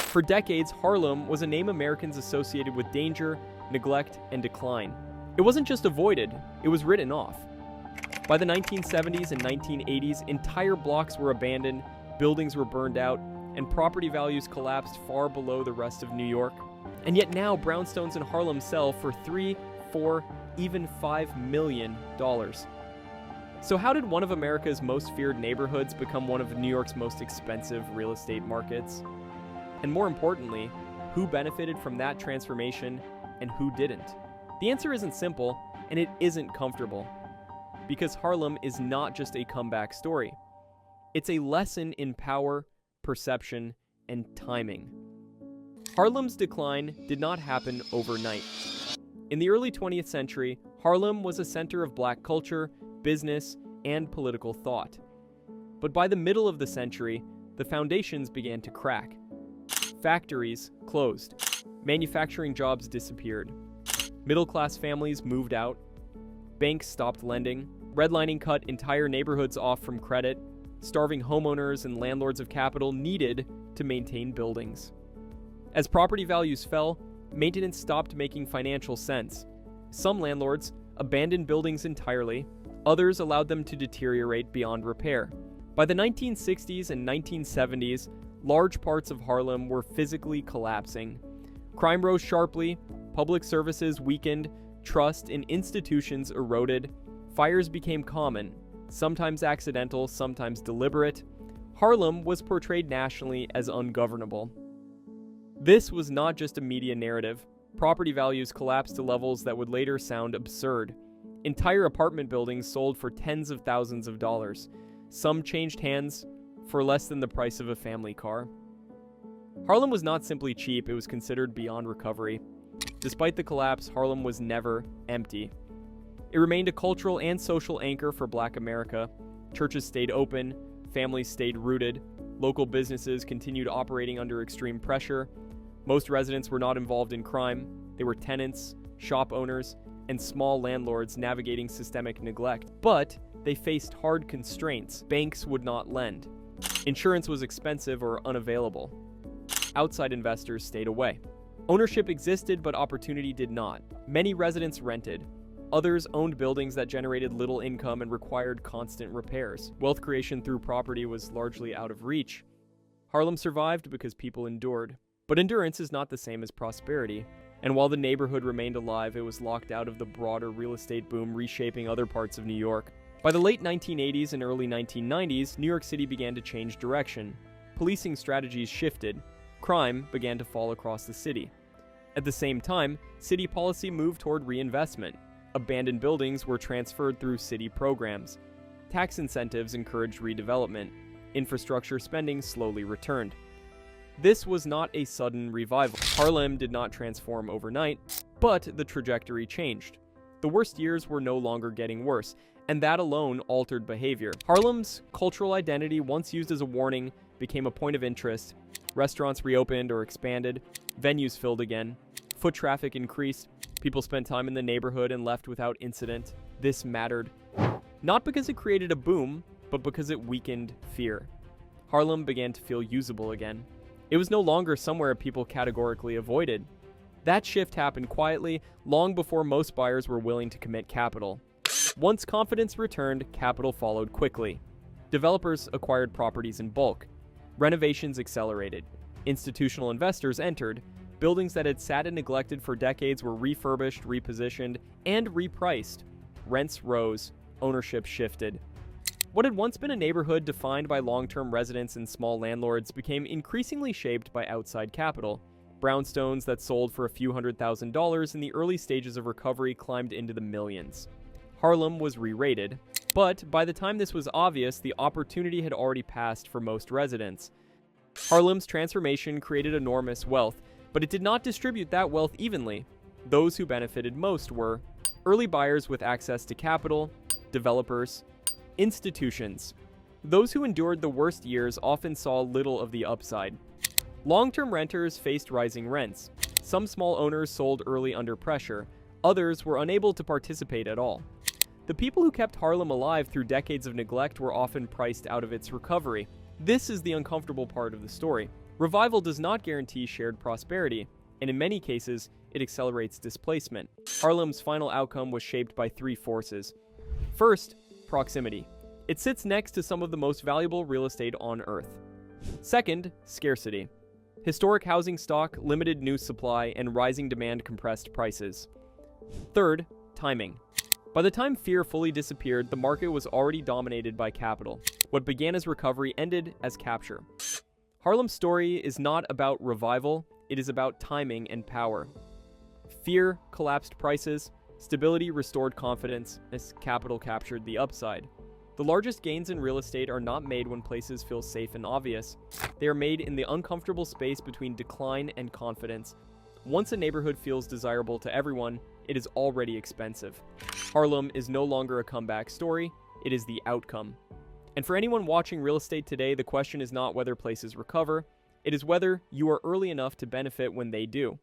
For decades, Harlem was a name Americans associated with danger, neglect, and decline. It wasn't just avoided, it was written off. By the 1970s and 1980s, entire blocks were abandoned, buildings were burned out, and property values collapsed far below the rest of New York. And yet now, brownstones in Harlem sell for $3, $4, even $5 million. So how did one of America's most feared neighborhoods become one of New York's most expensive real estate markets? And more importantly, who benefited from that transformation and who didn't? The answer isn't simple, and it isn't comfortable. Because Harlem is not just a comeback story. It's a lesson in power, perception, and timing. Harlem's decline did not happen overnight. In the early 20th century, Harlem was a center of black culture, business, and political thought. But by the middle of the century, the foundations began to crack. Factories closed. Manufacturing jobs disappeared. Middle-class families moved out. Banks stopped lending. Redlining cut entire neighborhoods off from credit. Starving homeowners and landlords of capital needed to maintain buildings. As property values fell, maintenance stopped making financial sense. Some landlords abandoned buildings entirely. Others allowed them to deteriorate beyond repair. By the 1960s and 1970s, large parts of Harlem were physically collapsing. Crime rose sharply, public services weakened, trust in institutions eroded, fires became common, sometimes accidental, sometimes deliberate. Harlem was portrayed nationally as ungovernable. This was not just a media narrative. Property values collapsed to levels that would later sound absurd. Entire apartment buildings sold for tens of thousands of dollars. Some changed hands for less than the price of a family car. Harlem was not simply cheap, it was considered beyond recovery. Despite the collapse, Harlem was never empty. It remained a cultural and social anchor for Black America. Churches stayed open, families stayed rooted, local businesses continued operating under extreme pressure. Most residents were not involved in crime. They were tenants, shop owners, and small landlords navigating systemic neglect. But they faced hard constraints. Banks would not lend. Insurance was expensive or unavailable. Outside investors stayed away. Ownership existed, but opportunity did not. Many residents rented. Others owned buildings that generated little income and required constant repairs. Wealth creation through property was largely out of reach. Harlem survived because people endured. But endurance is not the same as prosperity. And while the neighborhood remained alive, it was locked out of the broader real estate boom reshaping other parts of New York. By the late 1980s and early 1990s, New York City began to change direction. Policing strategies shifted. Crime began to fall across the city. At the same time, city policy moved toward reinvestment. Abandoned buildings were transferred through city programs. Tax incentives encouraged redevelopment. Infrastructure spending slowly returned. This was not a sudden revival. Harlem did not transform overnight, but the trajectory changed. The worst years were no longer getting worse, and that alone altered behavior. Harlem's cultural identity, once used as a warning, became a point of interest. Restaurants reopened or expanded. Venues filled again. Foot traffic increased. People spent time in the neighborhood and left without incident. This mattered. Not because it created a boom, but because it weakened fear. Harlem began to feel usable again. It was no longer somewhere people categorically avoided. That shift happened quietly, long before most buyers were willing to commit capital. Once confidence returned, capital followed quickly. Developers acquired properties in bulk. Renovations accelerated. Institutional investors entered. Buildings that had sat and neglected for decades were refurbished, repositioned, and repriced. Rents rose. Ownership shifted. What had once been a neighborhood defined by long-term residents and small landlords became increasingly shaped by outside capital. Brownstones that sold for a few $100,000 in the early stages of recovery climbed into the millions. Harlem was re-rated, but by the time this was obvious, the opportunity had already passed for most residents. Harlem's transformation created enormous wealth, but it did not distribute that wealth evenly. Those who benefited most were early buyers with access to capital, developers, institutions. Those who endured the worst years often saw little of the upside. Long-term renters faced rising rents. Some small owners sold early under pressure. Others were unable to participate at all. The people who kept Harlem alive through decades of neglect were often priced out of its recovery. This is the uncomfortable part of the story. Revival does not guarantee shared prosperity, and in many cases, it accelerates displacement. Harlem's final outcome was shaped by three forces. First, proximity. It sits next to some of the most valuable real estate on Earth. Second, scarcity. Historic housing stock, limited new supply, and rising demand compressed prices. Third, timing. By the time fear fully disappeared, the market was already dominated by capital. What began as recovery ended as capture. Harlem's story is not about revival, it is about timing and power. Fear collapsed prices, stability restored confidence, as capital captured the upside. The largest gains in real estate are not made when places feel safe and obvious. They are made in the uncomfortable space between decline and confidence. Once a neighborhood feels desirable to everyone, it is already expensive. Harlem is no longer a comeback story, it is the outcome. And for anyone watching real estate today, the question is not whether places recover, it is whether you are early enough to benefit when they do.